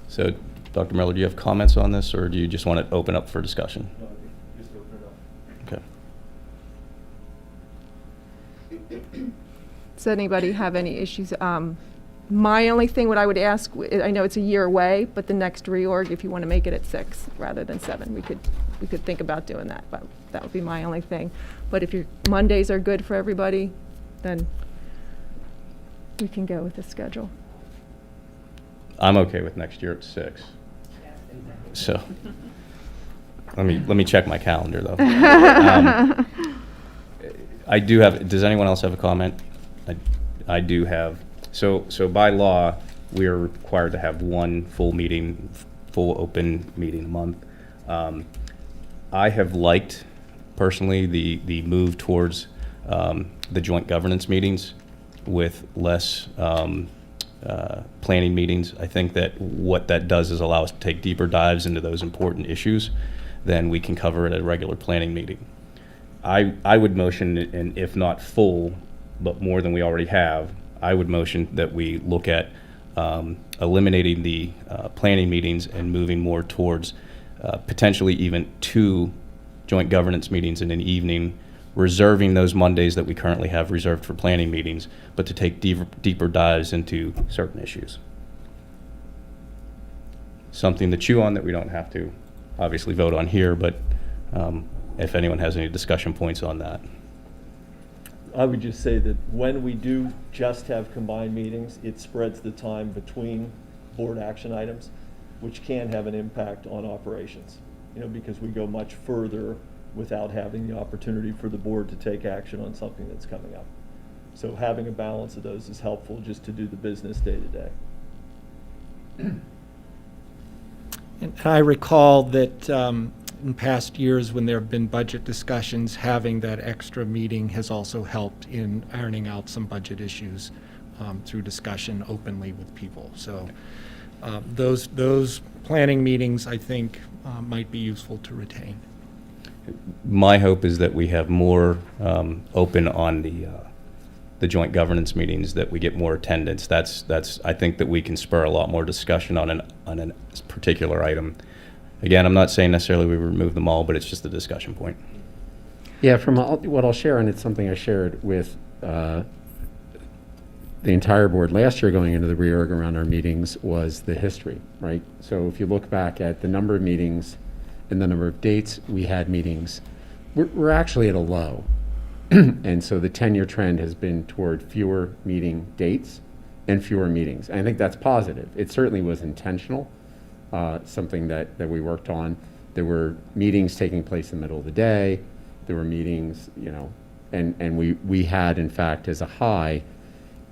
So, Dr. Miller, do you have comments on this, or do you just want to open up for discussion? No, just open it up. Okay. Does anybody have any issues? My only thing, what I would ask, I know it's a year away, but the next reorg, if you want to make it at 6 rather than 7, we could think about doing that, but that would be my only thing. But if your Mondays are good for everybody, then we can go with the schedule. I'm okay with next year at 6. So, let me check my calendar, though. I do have, does anyone else have a comment? I do have. So by law, we are required to have one full open meeting a month. I have liked, personally, the move towards the joint governance meetings with less planning meetings. I think that what that does is allow us to take deeper dives into those important issues than we can cover at a regular planning meeting. I would motion, and if not full, but more than we already have, I would motion that we look at eliminating the planning meetings and moving more towards potentially even 2 joint governance meetings in an evening, reserving those Mondays that we currently have reserved for planning meetings, but to take deeper dives into certain issues. Something to chew on that we don't have to obviously vote on here, but if anyone has any discussion points on that. I would just say that when we do just have combined meetings, it spreads the time between board action items, which can have an impact on operations, because we go much further without having the opportunity for the board to take action on something that's coming up. So having a balance of those is helpful just to do the business day to day. And I recall that in past years when there have been budget discussions, having that extra meeting has also helped in ironing out some budget issues through discussion openly with people. So those planning meetings, I think, might be useful to retain. My hope is that we have more open on the joint governance meetings, that we get more attendance. That's I think that we can spur a lot more discussion on a particular item. Again, I'm not saying necessarily we remove them all, but it's just a discussion point. Yeah, from what I'll share, and it's something I shared with the entire board last year going into the reorg around our meetings, was the history, right? So if you look back at the number of meetings and the number of dates we had meetings, we're actually at a low. And so the 10-year trend has been toward fewer meeting dates and fewer meetings. And I think that's positive. It certainly was intentional, something that we worked on. There were meetings taking place in the middle of the day. There were meetings, and we had, in fact, as a high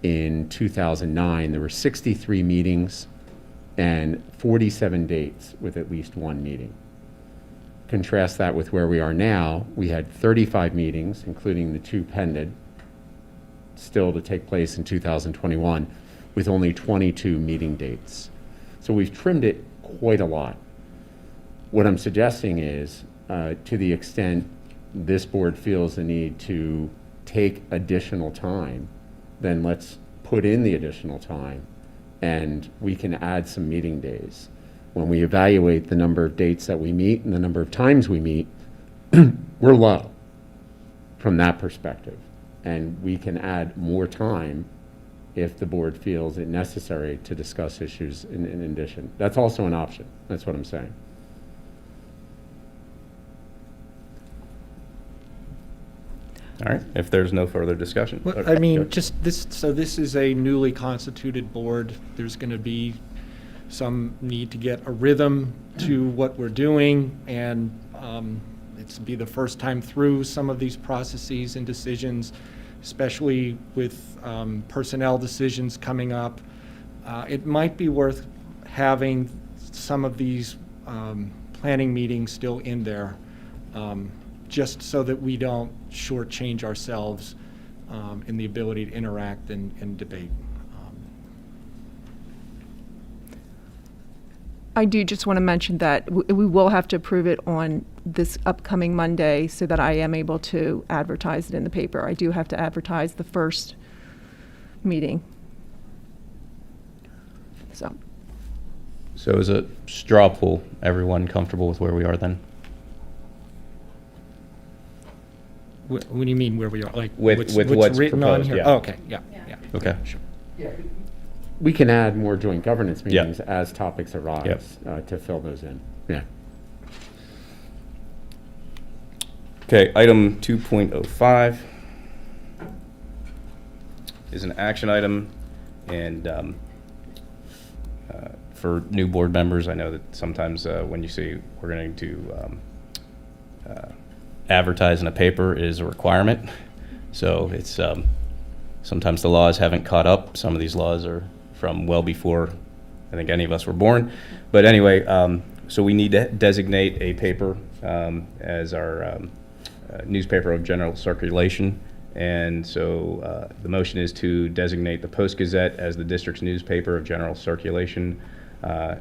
in 2009, there were 63 meetings and 47 dates with at least one meeting. Contrast that with where we are now. We had 35 meetings, including the 2 pended, still to take place in 2021, with only 22 meeting dates. So we've trimmed it quite a lot. What I'm suggesting is, to the extent this board feels the need to take additional time, then let's put in the additional time and we can add some meeting days. When we evaluate the number of dates that we meet and the number of times we meet, we're low from that perspective. And we can add more time if the board feels it necessary to discuss issues in addition. That's also an option. That's what I'm saying. All right, if there's no further discussion. Well, Okay, I mean, good. just this, so this is a newly constituted board. There's going to be some need to get a rhythm to what we're doing, and it's be the first time through some of these processes and decisions, especially with personnel decisions coming up. It might be worth having some of these planning meetings still in there, just so that we don't shortchange ourselves in the ability to interact and debate. I do just want to mention that we will have to approve it on this upcoming Monday so that I am able to advertise it in the paper. I do have to advertise the first meeting. So So is a straw poll, everyone comfortable with where we are then? What do you mean where we are? Like With what's written on proposed, here? yeah. Oh, okay, yeah, yeah. Okay. Sure. We can add more joint governance Yeah. meetings as topics arise to fill those in. Yeah. Okay, item 2.05 is an action item, and for new board members, I know that sometimes when you see we're going to advertise in a paper is a requirement. So it's sometimes the laws haven't caught up. Some of these laws are from well before I think any of us were born. But anyway, so we need to designate a paper as our newspaper of general circulation. And so the motion is to designate the Post-Gazette as the district's newspaper of general circulation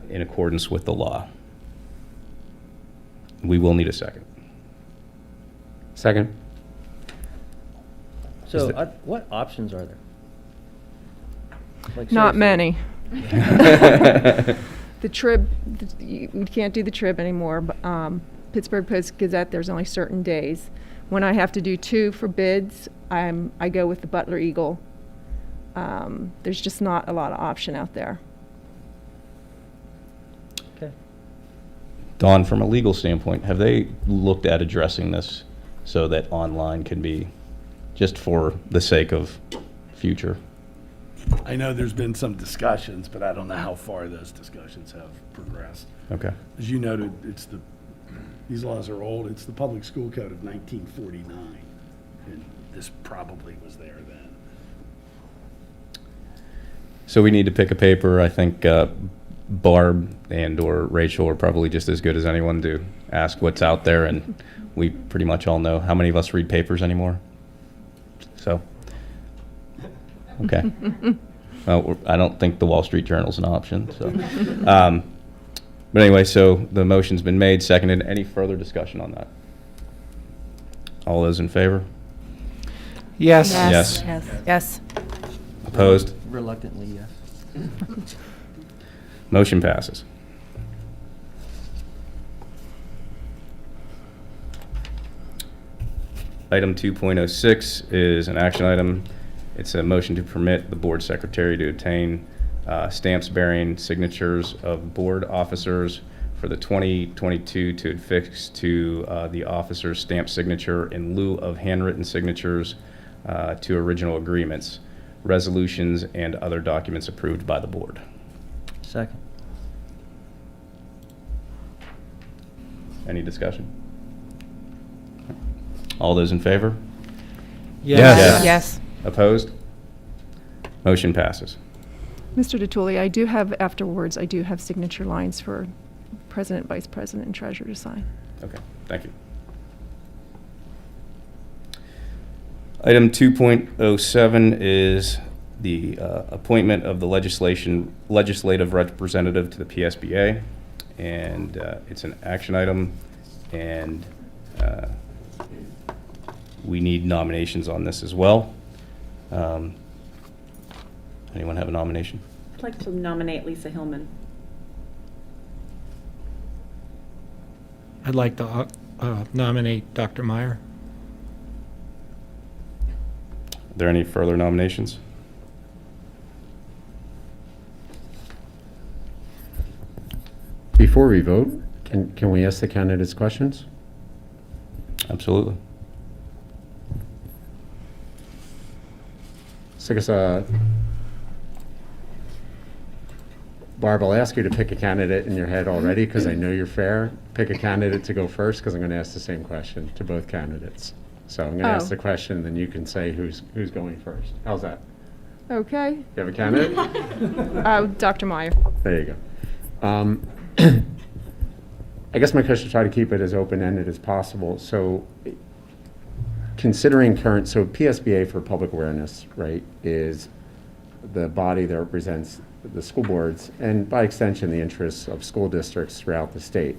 in accordance with the law. We will need a second. Second. So, there- what options are there? Like, Not seriously? many. The Trib, we can't do the Trib anymore, but Pittsburgh Post-Gazette, there's only certain days. When I have to do 2 for bids, I go with the Butler Eagle. There's just not a lot of option out there. Okay. Dawn, from a legal standpoint, have they looked at addressing this so that online can be, just for the sake of future? I know there's been some discussions, but I don't know how far those discussions have progressed. Okay. As you noted, these laws are old. It's the Public School Code of 1949, and this probably was there then. So we need to pick a paper. I think Barb and or Rachel are probably just as good as anyone to ask what's out there, and we pretty much all know. How many of us read papers anymore? So, okay. Well, I don't think the Wall Street Journal's an option. So, but anyway, so the motion's been made, seconded. Any further discussion on that? All those in favor? Yes. Yes. Yes. Opposed? Reluctantly, yes. Motion passes. Item 2.06 is an action item. It's a motion to permit the board secretary to obtain stamps bearing signatures of board officers for the 2022 to affix to the officer's stamp signature in lieu of handwritten signatures to original agreements, resolutions, and other documents approved by the board. Second. Any discussion? All those in favor? Yes. Yes. Opposed? Motion passes. Mr. DeTulli, I do have afterwards, I do have signature lines for president, vice president, and treasurer to sign. Okay, thank you. Item 2.07 is the appointment of the legislative representative to the PSBA, and it's an action item, and we need nominations on this as well. Anyone have a nomination? I'd like to nominate Lisa Hillman. I'd like to nominate Dr. Meyer. Are there any further nominations? Before we vote, can we ask the candidates questions? Absolutely. So I guess, Barb, I'll ask you to pick a candidate in your head already, because I know you're fair. Pick a candidate to go first, because I'm going to ask the same question to both candidates. So I'm going to ask Oh. the question, then you can say who's going first. How's that? Okay. You have a candidate? Dr. Meyer. There you go. I guess my question is try to keep it as open-ended as possible. So considering so PSBA, for public awareness, right, is the body that represents the school boards and by extension the interests of school districts throughout the state.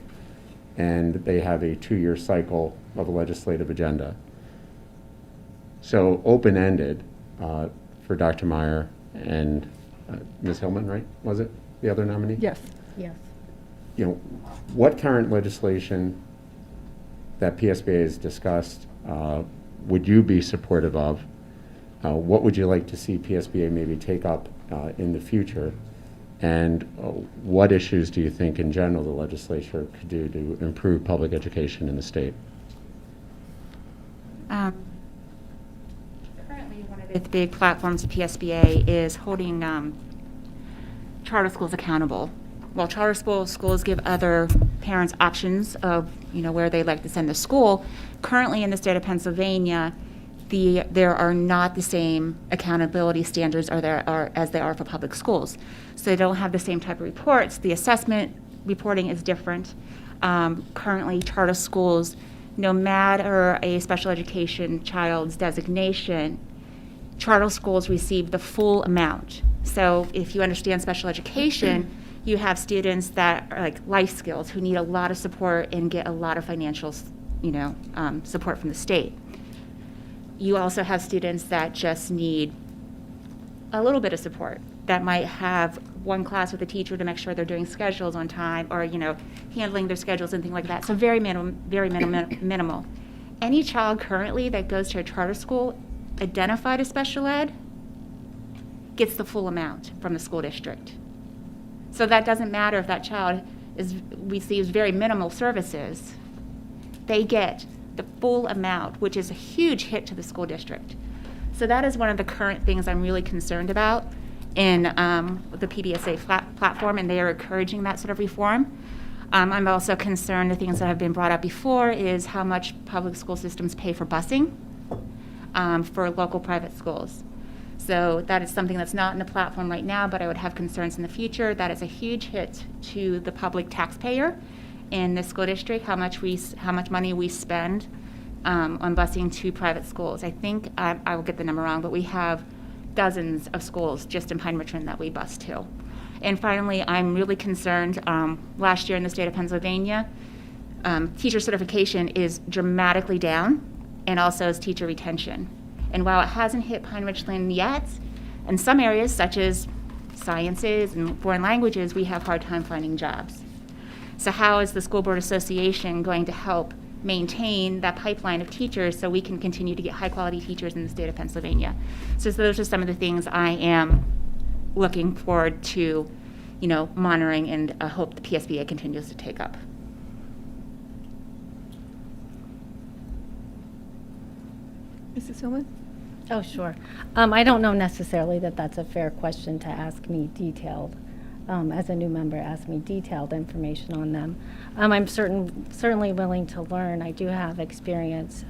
And they have a 2-year cycle of a legislative agenda. So open-ended for Dr. Meyer and Ms. Hillman, right? Was it the other nominee? Yes. Yes. You know, what current legislation that PSBA has discussed would you be supportive of? What would you like to see PSBA maybe take up in the future? And what issues do you think in general the legislature could do to improve public education in the state? Currently, one of the big platforms of PSBA is holding charter schools accountable. While charter schools give other parents options of, where they like to send the school, currently in the state of Pennsylvania, there are not the same accountability standards as there are for public schools. So they don't have the same type of reports. The assessment reporting is different. Currently, charter schools, no matter a special education child's designation, charter schools receive the full amount. So if you understand special education, you have students that are like life skills who need a lot of support and get a lot of financial, support from the state. You also have students that just need a little bit of support, that might have one class with a teacher to make sure they're doing schedules on time, or handling their schedules and things like that. So very minimal. Any child currently that goes to a charter school identified as special ed gets the full amount from the school district. So that doesn't matter if that child receives very minimal services. They get the full amount, which is a huge hit to the school district. So that is one of the current things I'm really concerned about in the PBSA platform, and they are encouraging that sort of reform. I'm also concerned, the things that have been brought up before, is how much public school systems pay for busing for local private schools. So that is something that's not in the platform right now, but I would have concerns in the future. That is a huge hit to the public taxpayer in the school district, how much money we spend on busing to private schools. I think, I will get the number wrong, but we have dozens of schools just in Pine-Richland that we bus to. And finally, I'm really concerned, last year in the state of Pennsylvania, teacher certification is dramatically down, and also is teacher retention. And while it hasn't hit Pine-Richland yet, in some areas, such as sciences and foreign languages, we have a hard time finding jobs. So how is the School Board Association going to help maintain that pipeline of teachers so we can continue to get high-quality teachers in the state of Pennsylvania? So those are some of the things I am looking forward to, monitoring, and I hope the PSBA continues to take up. Mrs. Hillman? Oh, sure. I don't know necessarily that that's a fair question to ask me detailed, as a new member, ask me detailed information on them. I'm certainly willing to learn. I do have experience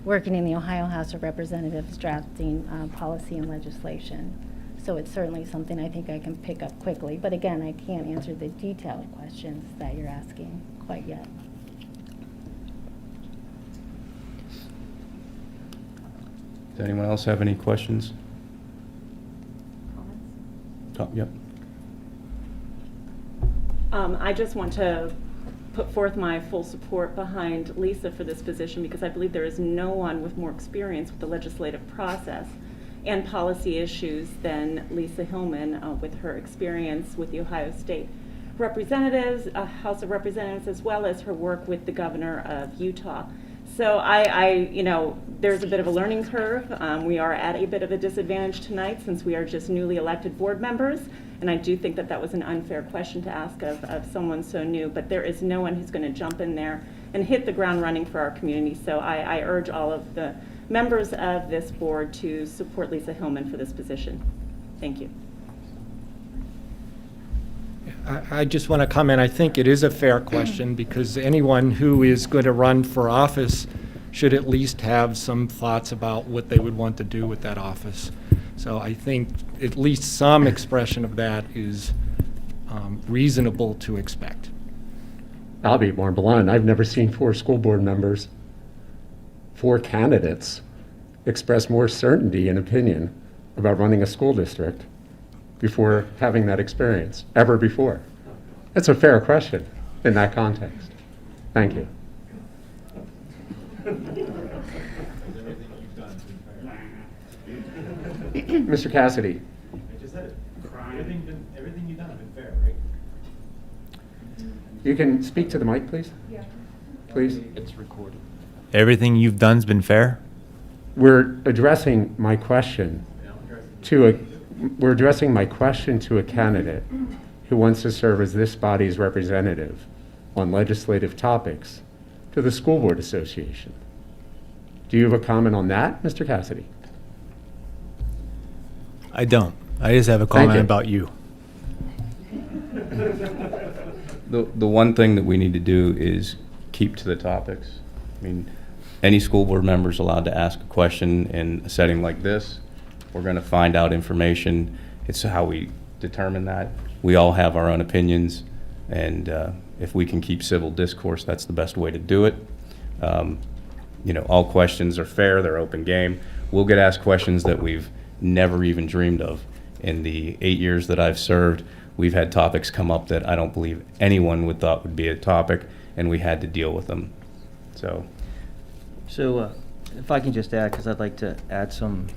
working in the Ohio House of Representatives drafting policy and legislation. So it's certainly something I think I can pick up quickly. But again, I can't answer the detailed questions that you're asking quite yet. Does anyone else have any questions? Yep. I just want to put forth my full support behind Lisa for this position, because I believe there is no one with more experience with the legislative process and policy issues than Lisa Hillman, with her experience with the Ohio State Representatives, House of Representatives, as well as her work with the governor of Utah. So there's a bit of a learning curve. We are at a bit of a disadvantage tonight since we are just newly elected board members. And I do think that that was an unfair question to ask of someone so new, but there is no one who's going to jump in there and hit the ground running for our community. So I urge all of the members of this board to support Lisa Hillman for this position. Thank you. I just want to comment, I think it is a fair question, because anyone who is going to run for office should at least have some thoughts about what they would want to do with that office. So I think at least some expression of that is reasonable to expect. I'll be more blunt. I've never seen 4 school board members, 4 candidates, express more certainty and opinion about running a school district before having that experience, ever before. That's a fair question in that context. Thank you. Mr. Cassidy. I just said it. Everything you've done has been fair, right? You can speak to the mic, please? Please? Everything you've done's been fair? We're addressing my question we're addressing my question to a candidate who wants to serve as this body's representative on legislative topics to the School Board Association. Do you have a comment on that, Mr. Cassidy? I don't. I just have a Thank comment you. about you. The one thing that we need to do is keep to the topics. I mean, any school board member is allowed to ask a question in a setting like this. We're going to find out information. It's how we determine that. We all have our own opinions, and if we can keep civil discourse, that's the best way to do it. All questions are fair. They're open game. We'll get asked questions that we've never even dreamed of. In the 8 years that I've served, we've had topics come up that I don't believe anyone would thought would be a topic, and we had to deal with them. So If I can just add, because I'd like to add some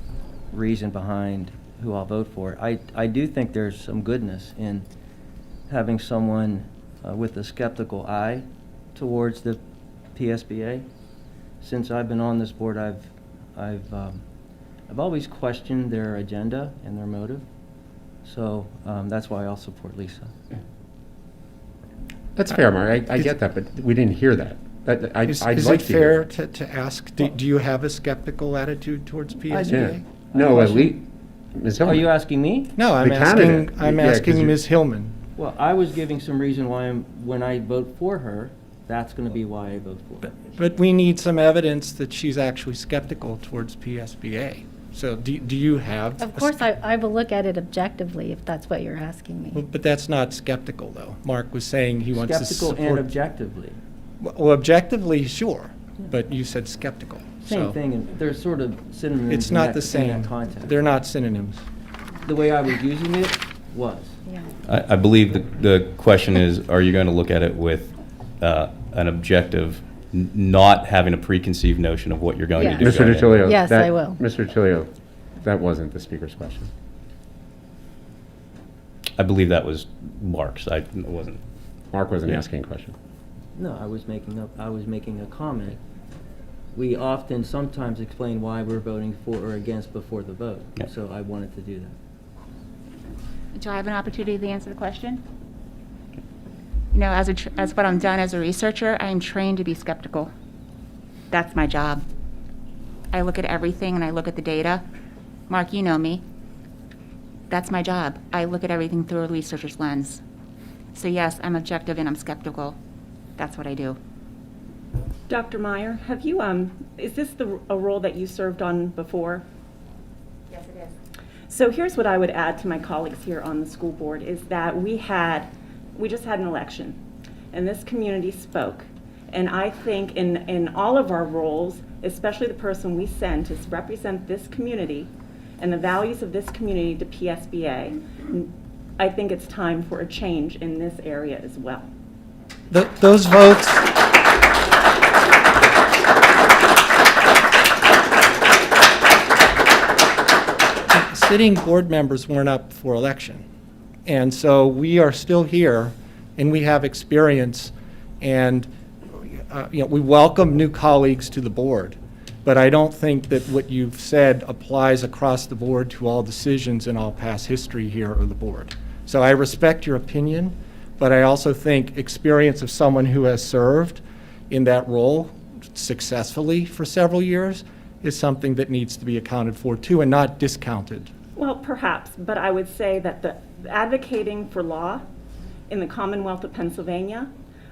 reason behind who I'll vote for. I do think there's some goodness in having someone with a skeptical eye towards the PSBA. Since I've been on this board, I've always questioned their agenda and their motive. So that's why I'll support Lisa. That's fair, Mark. I get that, but we didn't hear that. Is I'd it like to hear fair to ask, do you have a skeptical attitude towards PSBA? Yeah. No, at least, Ms. Are you Hillman. asking me? No, I'm The candidate. asking Yeah, 'cause you- Ms. Hillman. Well, I was giving some reason why when I vote for her, that's going to be why I vote for her. But we need some evidence that she's actually skeptical towards PSBA. So do you have? Of course, I will look at it objectively if that's what you're asking me. But that's not skeptical, though. Mark was saying he wants to support. Skeptical and objectively. Well, objectively, sure, but you said skeptical. Same so thing, and they're sort of synonyms. It's in not that- the in same. that context. They're not synonyms. The way I was using it was. Yeah. I believe the question is, are you going to look at it with an objective, not having a preconceived notion of what you're going to do? Yes. Mr. going in? DiTilio. Yes, that- I will. Mr. DiTilio, that wasn't the speaker's question. I believe that was Mark's. It wasn't. Mark wasn't Yeah. asking a question. No, I was making a comment. We often sometimes explain why we're voting for or against before the vote. Yeah. So I wanted to do that. Do I have an opportunity to answer the question? As what I'm done as a researcher, I am trained to be skeptical. That's my job. I look at everything and I look at the data. Mark, you know me. That's my job. I look at everything through a researcher's lens. So yes, I'm objective and I'm skeptical. That's what I do. Dr. Meyer, have you, is this a role that you served on before? Yes, it is. So here's what I would add to my colleagues here on the school board, is that we just had an election, and this community spoke. And I think in all of our roles, especially the person we send to represent this community and the values of this community to PSBA, I think it's time for a change in this area as well. Those votes. Sitting board members weren't up for election. And so we are still here, and we have experience, and we welcome new colleagues to the board. But I don't think that what you've said applies across the board to all decisions in all past history here of the board. So I respect your opinion, but I also think experience of someone who has served in that role successfully for several years is something that needs to be accounted for too, and not discounted. Well, perhaps, but I would say that the advocating for law in the Commonwealth of Pennsylvania,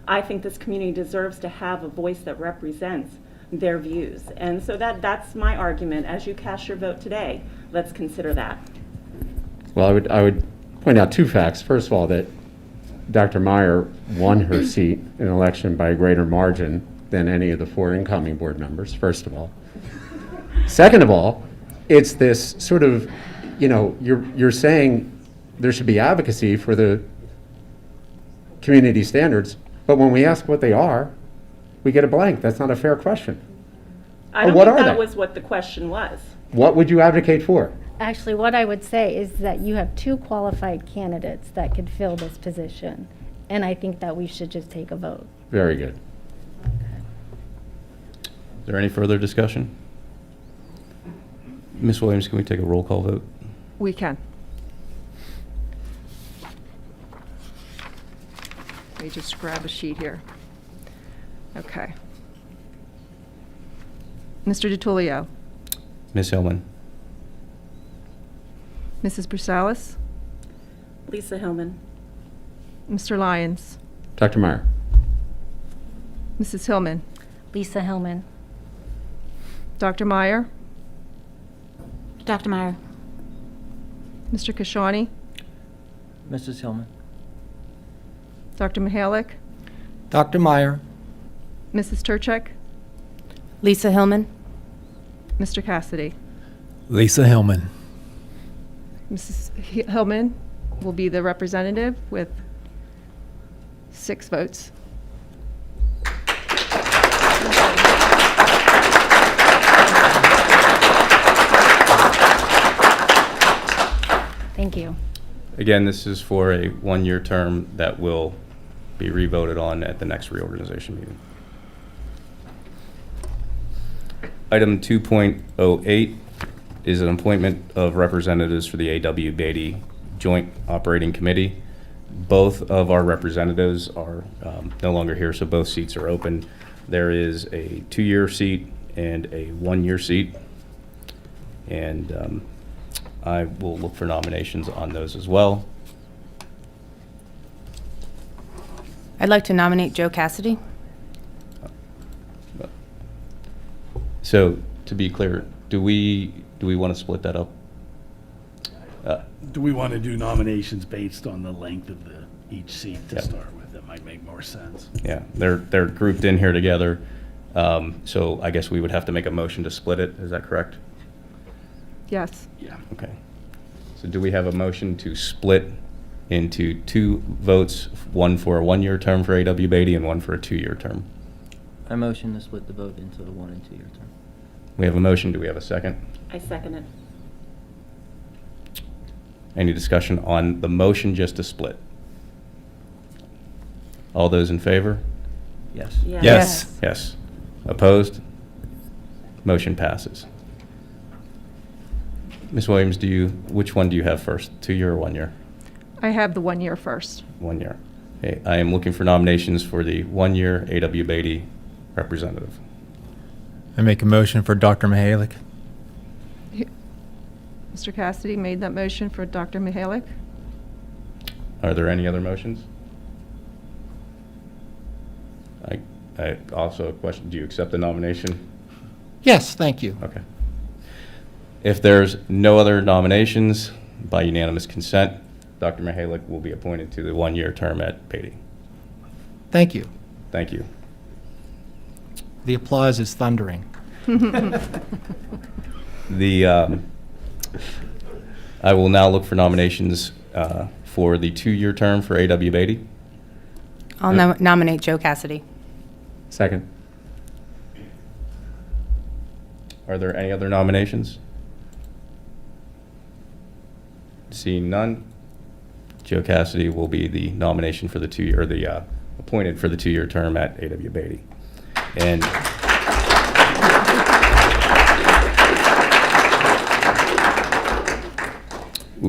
I think this community deserves to have a voice that represents their views. And so that's my argument. As you cast your vote today, let's consider that. Well, I would point out two facts. First of all, that Dr. Meyer won her seat in an election by a greater margin than any of the 4 incoming board members, first of all. Second of all, it's this sort of, you're saying there should be advocacy for the community standards, but when we ask what they are, we get a blank. That's not a fair question. I don't what think are that they? was what the question was. What would you advocate for? Actually, what I would say is that you have 2 qualified candidates that could fill this position. And I think that we should just take a vote. Very good. Is there any further discussion? Ms. Williams, can we take a roll call vote? We can. Let me just grab a sheet here. Okay. Mr. DiTullio, Ms. Hillman? Mrs. Brusalis, Lisa Hillman. Mr. Lyons, Dr. Meyer? Mrs. Hillman, Lisa Hillman. Dr. Meyer, Dr. Meyer. Mr. Kashani, Mrs. Hillman? Dr. Mihalik, Dr. Meyer? Mrs. Turchek, Lisa Hillman. Mr. Cassidy. Lisa Hillman. Mrs. Hillman will be the representative with 6 votes. Thank you. Again, this is for a one-year term that will be revoted on at the next reorganization meeting. Item 2.08 is an appointment of representatives for the A.W. Beatty Joint Operating Committee. Both of our representatives are no longer here, so both seats are open. There is a 2-year seat and a 1-year seat. And I will look for nominations on those as well. I'd like to nominate Joe Cassidy. So, to be clear, do we want to split that up? Do we want to do nominations based on the length of each seat to Yep. start with? That might make more sense. Yeah, they're grouped in here together. So I guess we would have to make a motion to split it. Is that correct? Yes. Yeah. Okay. So do we have a motion to split into 2 votes, one for a 1-year term for A.W. Beatty and one for a 2-year term? I motion to split the vote into a 1- and 2-year term. We have a motion. Do we have a second? I second it. Any discussion on the motion just to split? All those in favor? Yes. Yes. Yes. Opposed? Motion passes. Ms. Williams, which one do you have first, 2-year or 1-year? I have the 1 year first. 1 year. Okay, I am looking for nominations for the 1-year A.W. Beatty representative. I make a motion for Dr. Mihalik. Mr. Cassidy made that motion for Dr. Mihalik. Are there any other motions? I also a question, do you accept the nomination? Yes, thank you. Okay. If there's no other nominations, by unanimous consent, Dr. Mihalik will be appointed to the 1-year term at Beatty. Thank you. Thank you. The applause is thundering. I will now look for nominations for the 2-year term for A.W. Beatty. I'll nominate Joe Cassidy. Second. Are there any other nominations? Seeing none, Joe Cassidy will be the nomination for the 2-year, or the appointed for the 2-year term at A.W. Beatty. And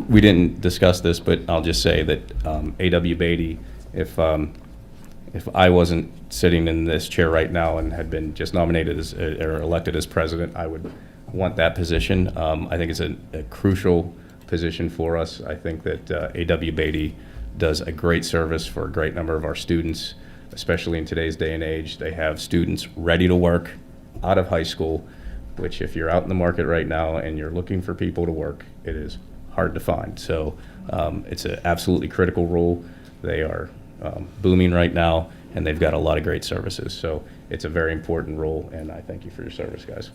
we didn't discuss this, but I'll just say that A.W. Beatty, if I wasn't sitting in this chair right now and had been just nominated as, or elected as president, I would want that position. I think it's a crucial position for us. I think that A.W. Beatty does a great service for a great number of our students, especially in today's day and age. They have students ready to work out of high school, which if you're out in the market right now and you're looking for people to work, it is hard to find. So it's an absolutely critical role. They are booming right now, and they've got a lot of great services. So it's a very important role, and I thank you for your service, guys.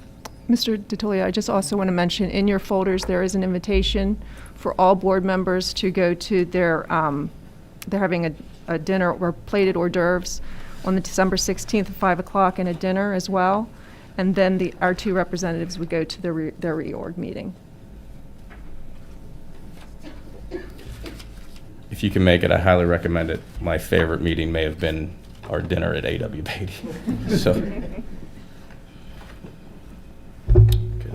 Mr. DiTullio, I just also want to mention, in your folders, there is an invitation for all board members to go to their, they're having a dinner or plated hors d'oeuvres on the December 16th at 5 o'clock, and a dinner as well. And then our 2 representatives would go to their reorg meeting. if you can make it, I highly recommend it. My favorite meeting may have been our dinner at A.W. Beatty. So. Okay.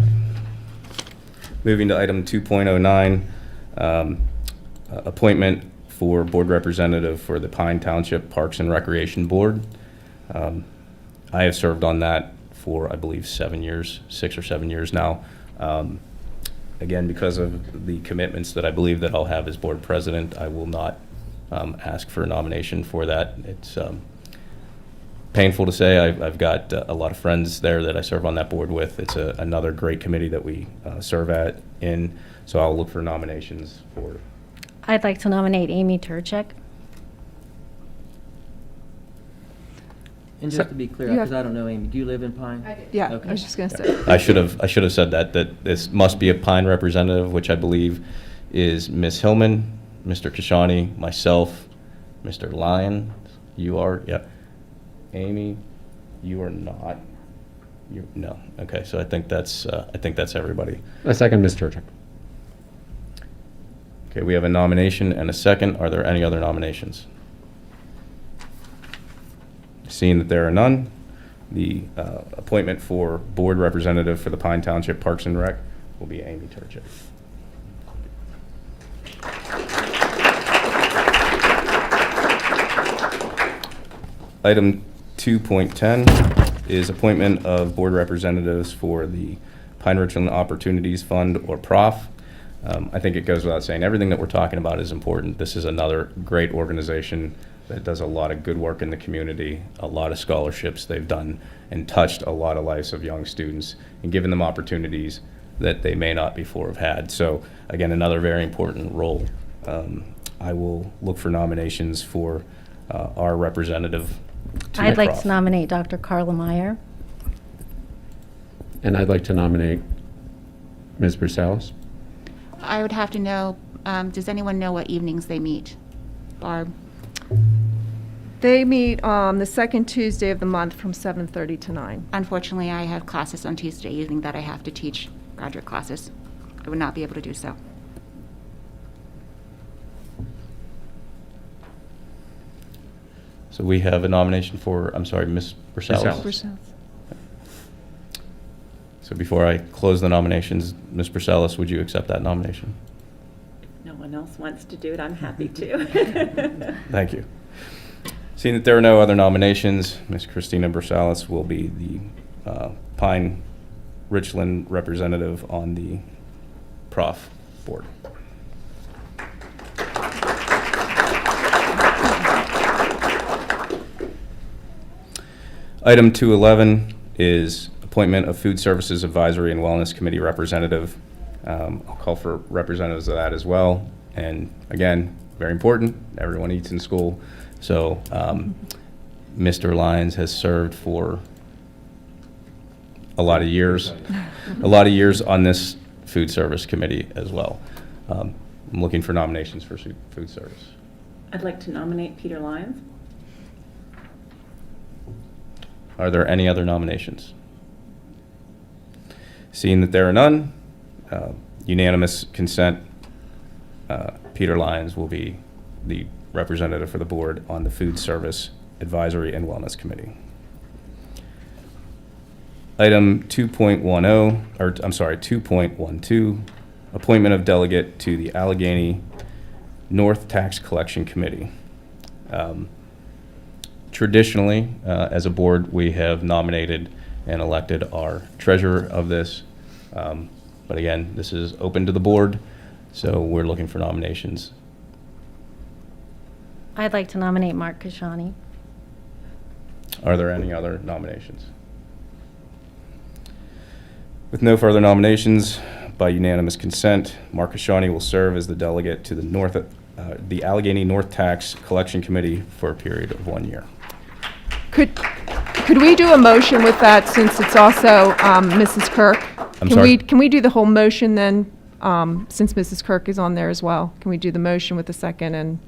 Moving to item 2.09, appointment for board representative for the Pine Township Parks and Recreation Board. I have served on that for, I believe, 7 years, 6 or 7 years now. Again, because of the commitments that I believe that I'll have as board president, I will not ask for a nomination for that. It's painful to say. I've got a lot of friends there that I serve on that board with. It's another great committee that we serve in. So I'll look for nominations for. I'd like to nominate Amy Turchek. And just to be clear, You have- because I don't know, Amy, do you live in Pine? Yeah, Okay. I was just going to say. I should have said that this must be a Pine representative, which I believe is Ms. Hillman, Mr. Kashani, myself, Mr. Lyon. You are, yeah. Amy, you are not. No. Okay, so I think that's everybody. A second, Ms. Turchek. Okay, we have a nomination and a second. Are there any other nominations? Seeing that there are none, the appointment for board representative for the Pine Township Parks and Rec will be Amy Turchik. Item 2.10 is appointment of board representatives for the Pine-Richland Opportunities Fund, or PROF. I think it goes without saying, everything that we're talking about is important. This is another great organization that does a lot of good work in the community, a lot of scholarships they've done, and touched a lot of lives of young students and given them opportunities that they may not before have had. So again, another very important role. I will look for nominations for our representative to I'd the like PROF. to nominate Dr. Carla Meyer. And I'd like to nominate Ms. Brusalis. I would have to know, does anyone know what evenings they meet? Barb? They meet the second Tuesday of the month from 7:30 to 9. Unfortunately, I have classes on Tuesday evening that I have to teach, graduate classes. I would not be able to do so. So we have a nomination for, I'm sorry, Ms. Brusalis. Brusalis. So before I close the nominations, Ms. Brusalis, would you accept that nomination? No one else wants to do it, I'm happy to. Thank you. Seeing that there are no other nominations, Ms. Christina Brusalis will be the Pine-Richland representative on the PROF board. Item 211 is appointment of Food Services Advisory and Wellness Committee representative. I'll call for representatives of that as well. And again, very important, everyone eats in school. So Mr. Lyons has served for a lot of years, on this food service committee as well. I'm looking for nominations for food service. I'd like to nominate Peter Lyons. Are there any other nominations? Seeing that there are none, unanimous consent, Peter Lyons will be the representative for the board on the Food Service Advisory and Wellness Committee. Item 2.10, or I'm sorry, 2.12, appointment of delegate to the Allegheny North Tax Collection Committee. Traditionally, as a board, we have nominated and elected our treasurer of this. But again, this is open to the board, so we're looking for nominations. I'd like to nominate Mark Kashani. Are there any other nominations? With no further nominations, by unanimous consent, Mark Kashani will serve as the delegate to the Allegheny North Tax Collection Committee for a period of 1 year. Could we do a motion with that, since it's also Mrs. Kirk? I'm sorry? Can we do the whole motion then, since Mrs. Kirk is on there as well? Can we do the motion with the second and?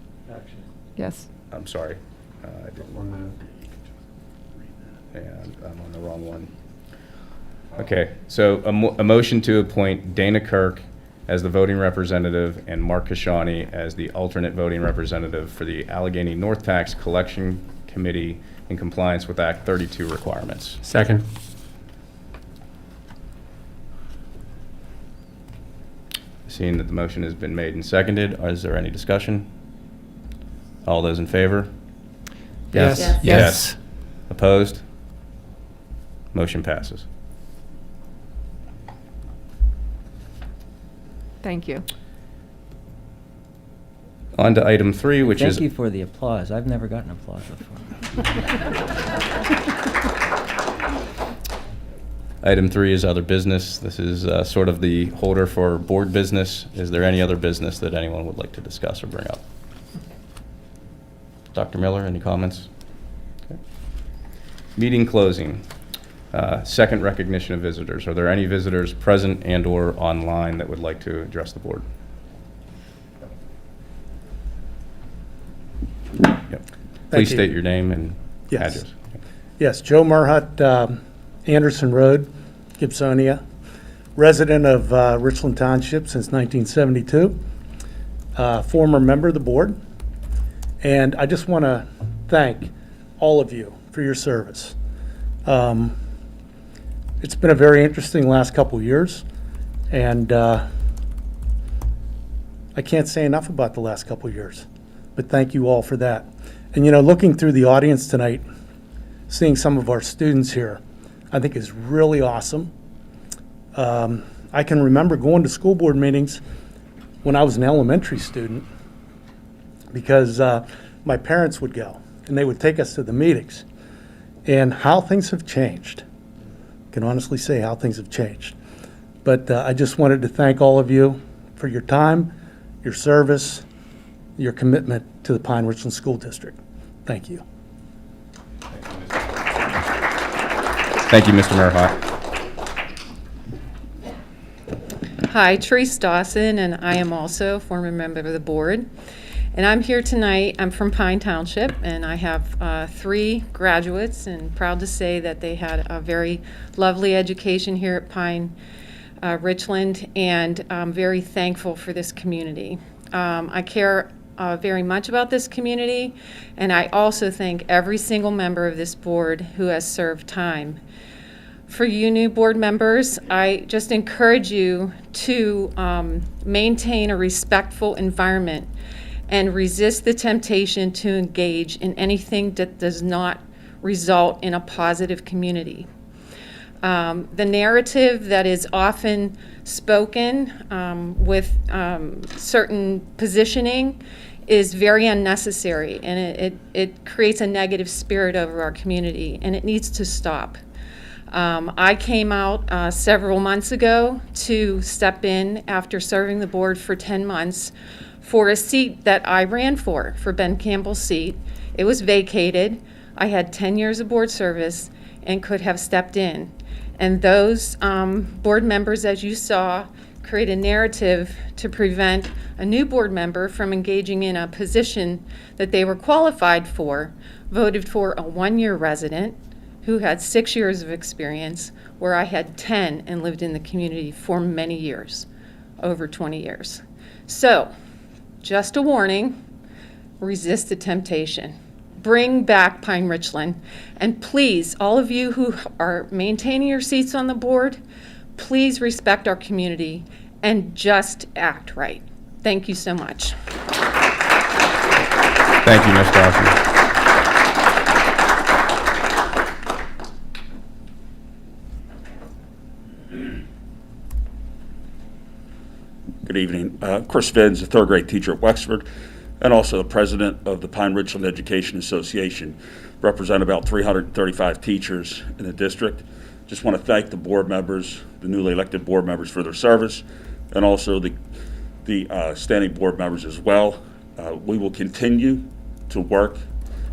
Yes. I'm sorry. I didn't. Yeah, I'm on the wrong one. Okay, so a motion to appoint Dana Kirk as the voting representative and Mark Kashani as the alternate voting representative for the Allegheny North Tax Collection Committee in compliance with Act 32 requirements. Second. Seeing that the motion has been made and seconded, is there any discussion? All those in favor? Yes. Yes. Opposed? Motion passes. Thank you. On to item 3, which is... Thank you for the applause. I've never gotten applause before. Item 3 is other business. This is sort of the holder for board business. Is there any other business that anyone would like to discuss or bring up? Dr. Miller, any comments? Okay. Meeting closing. Second recognition of visitors. Are there any visitors present and/or online that would like to address the board? Yep. Please you. state your name and Yes. address. Yes, Joe Murhut, Anderson Road, Gibsonia, resident of Richland Township since 1972, former member of the board. And I just want to thank all of you for your service. It's been a very interesting last couple of years, and I can't say enough about the last couple of years, but thank you all for that. And, you know, looking through the audience tonight, seeing some of our students here, I think is really awesome. I can remember going to school board meetings when I was an elementary student because my parents would go and they would take us to the meetings. And how things have changed. I can honestly say how things have changed. But I just wanted to thank all of you for your time, your service, your commitment to the Pine-Richland School District. Thank you. Thank you, Mr. Murhut. Hi, Therese Dawson, and I am also a former member of the board. And I'm here tonight, I'm from Pine Township, and I have 3 graduates, and proud to say that they had a very lovely education here at Pine-Richland, and I'm very thankful for this community. I care very much about this community, and I also thank every single member of this board who has served time. For you new board members, I just encourage you to maintain a respectful environment and resist the temptation to engage in anything that does not result in a positive community. The narrative that is often spoken with certain positioning is very unnecessary, and it creates a negative spirit over our community, and it needs to stop. I came out several months ago to step in after serving the board for 10 months for a seat that I ran for Ben Campbell's seat. It was vacated. I had 10 years of board service and could have stepped in. And those board members, as you saw, create a narrative to prevent a new board member from engaging in a position that they were qualified for, voted for a 1-year resident who had 6 years of experience, where I had 10 and lived in the community for many years, over 20 years. So, just a warning, resist the temptation. Bring back Pine-Richland. And please, all of you who are maintaining your seats on the board, please respect our community and just act right. Thank you so much. Thank you, Ms. Dawson. Good evening. Chris Vins, a third grade teacher at Wexford, and also the president of the Pine-Richland Education Association. Represent about 335 teachers in the district. Just want to thank the board members, the newly elected board members, for their service, and also the standing board members as well. We will continue to work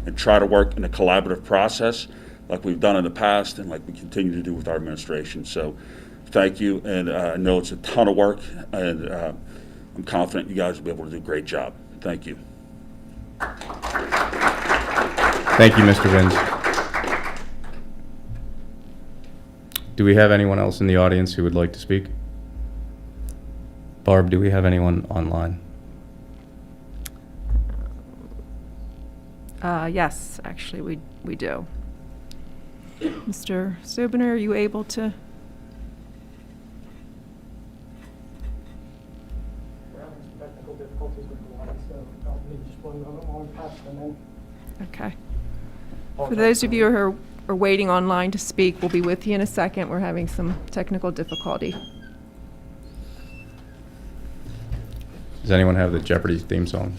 and try to work in a collaborative process like we've done in the past and like we continue to do with our administration. So thank you, and I know it's a ton of work, and I'm confident you guys will be able to do a great job. Thank you. Thank you, Mr. Vins. Do we have anyone else in the audience who would like to speak? Barb, do we have anyone online? Yes, actually, we do. Mr. Sobiner, are you able to? We're having some technical difficulties with the line, so I'll need just one moment while we patch them in. Okay. For those of you who are waiting online to speak, we'll be with you in a second. We're having some technical difficulty. Does anyone have the Jeopardy theme song?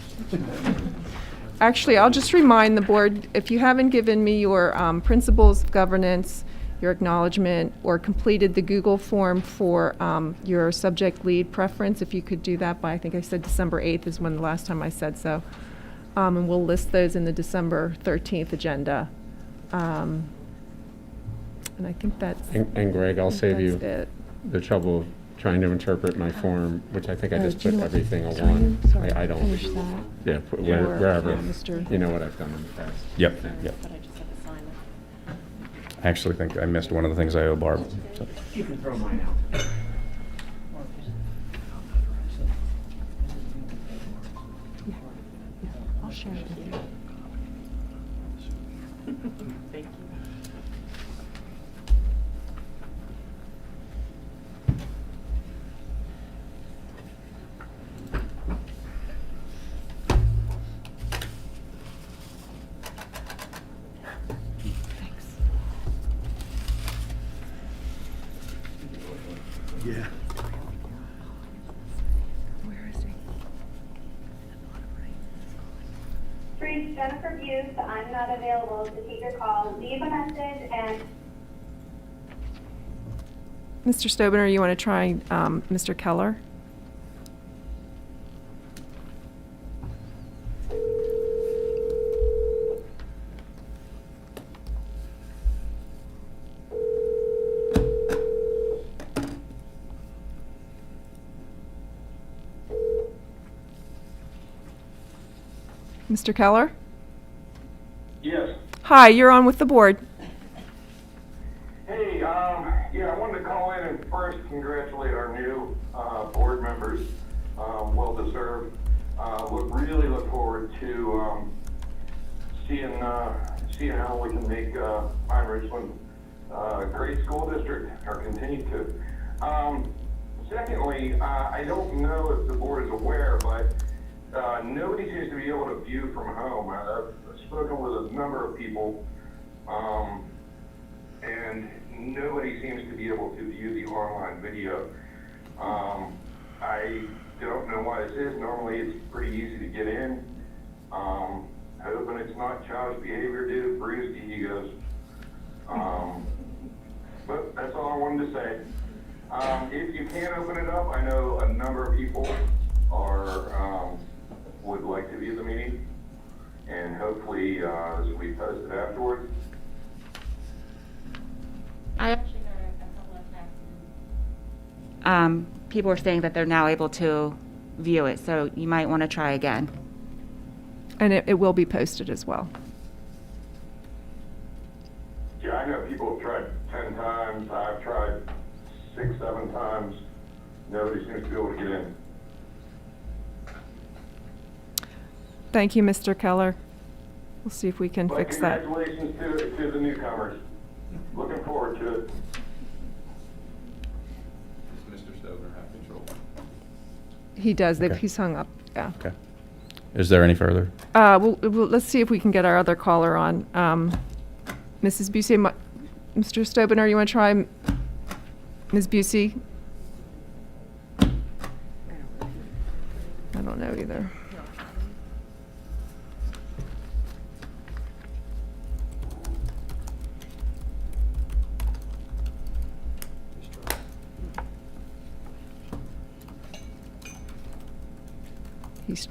Actually, I'll just remind the board, if you haven't given me your principles of governance, your acknowledgement, or completed the Google form for your subject lead preference, if you could do that by, I think I said December 8th is when the last time I said so. And we'll list those in the December 13th agenda. And I think that's, And Greg, I'll save you it. the trouble of trying to interpret my form, which I think I just do you put know what- everything sorry, along. sorry, I don't, finish that. yeah, wherever, Mr. you know what I've done in the past. Yep, yep. I actually think I missed one of the things I owe Barb. So. You can throw mine out. I'll share it with you. Thank you. Yeah. Where is he? Reach Jennifer Buse, I'm not available to take your call. Leave a message and Mr. Stobiner, you want to try Mr. Keller? Mr. Keller? Yes. Hi, you're on with the board. Hey, yeah, I wanted to call in and first congratulate our new board members. Well deserved. Really look forward to seeing how we can make Pine-Richland a great school district, or continue to. Secondly, I don't know if the board is aware, but nobody seems to be able to view from home. I've spoken with a number of people, and nobody seems to be able to view the online video. I don't know why this is. Normally it's pretty easy to get in. Hoping it's not childish behavior due to bruised egos. But that's all I wanted to say. If you can open it up, I know a number of people would like to view the meeting, and hopefully this will be posted afterwards. I actually got a couple of texts. People are saying that they're now able to view it, so you might want to try again. And it will be posted as well. Yeah, I know people have tried 10 times. I've tried 6, 7 times. Nobody seems to be able to get in. Thank you, Mr. Keller. We'll see if we can But fix that. congratulations to the newcomers. Looking forward to it. Does Mr. Stobiner have control? He does. Okay. He's hung up. Yeah. Okay. Is there any further? Let's see if we can get our other caller on. Mrs. Busey, Mr. Stobiner, you want to try Ms. Busey? I don't know either.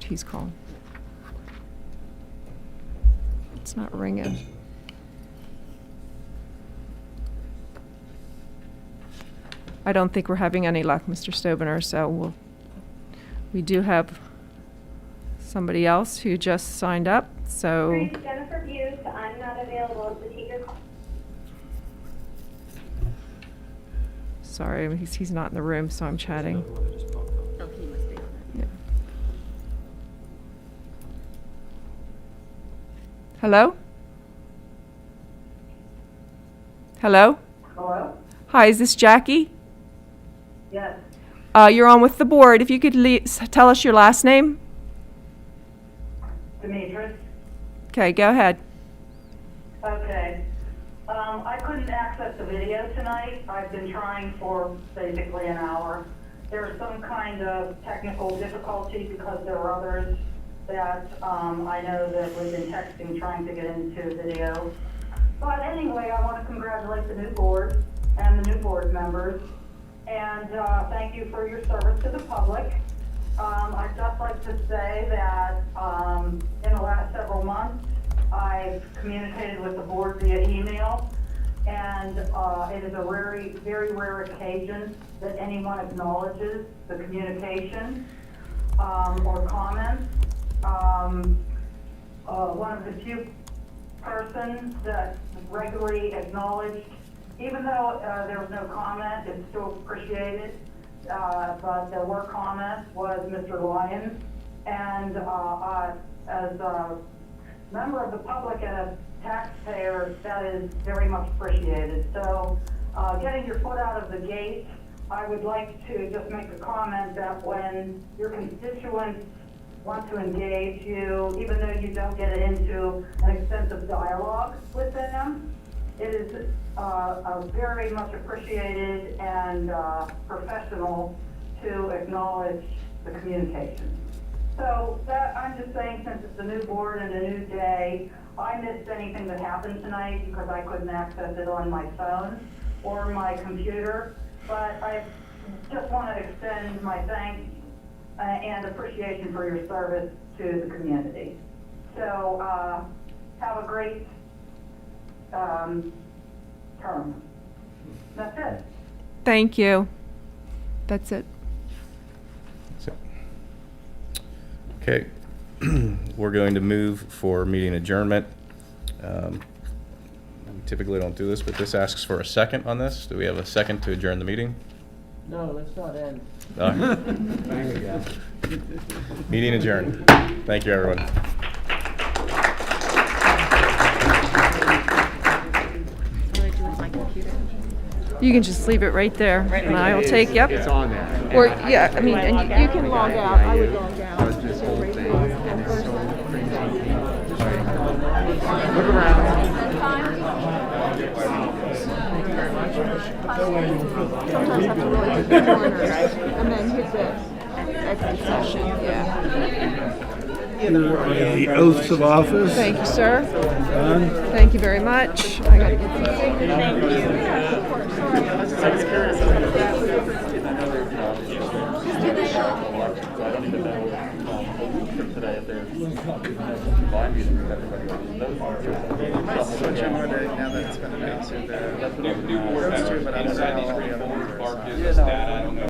He's calling. It's not ringing. I don't think we're having any luck, Mr. Stobiner, so we do have somebody else who just signed up, so. Reach Jennifer Buse, I'm not available to take your call. Sorry, he's not in the room, so I'm chatting. Hello? Hello? Hello? Hi, is this Jackie? Yes. You're on with the board. If you could tell us your last name? Demetrius? Okay, go ahead. Okay. I couldn't access the video tonight. I've been trying for basically an hour. There was some kind of technical difficulty because there were others that I know that we've been texting trying to get into video. But anyway, I want to congratulate the new board and the new board members. And thank you for your service to the public. I'd just like to say that in the last several months, I've communicated with the board via email, and it is a very, very rare occasion that anyone acknowledges the communication or comments. One of the few persons that regularly acknowledged, even though there was no comment, it's still appreciated, but there were comments, was Mr. Lyons. And as a member of the public and a taxpayer, that is very much appreciated. So getting your foot out of the gate, I would like to just make a comment that when your constituents want to engage you, even though you don't get into an extensive dialogue with them, it is very much appreciated and professional to acknowledge the communication. So that, I'm just saying, since it's a new board and a new day, I missed anything that happened tonight because I couldn't access it on my phone or my computer. But I just want to extend my thanks and appreciation for your service to the community. So have a great term. That's it. Thank you. That's it. So- Okay, we're going to move for meeting adjournment. We typically don't do this, but this asks for a second on this. Do we have a second to adjourn the meeting? No, let's not end. All right. Meeting adjourned. Thank you, everyone. You can just leave it right there, and I will take, yep. It's on there. Or, yeah, I mean, and you can log out. I would log out. This whole thing is so crazy. Look around. Sometimes have to really hit the corners and then hit the exit session, yeah. The oaths of office. Thank you, sir. Done. Thank you very much. I gotta get these. Thank Switch them over now that it's been announced. Those two, but I don't know how all the other ones are.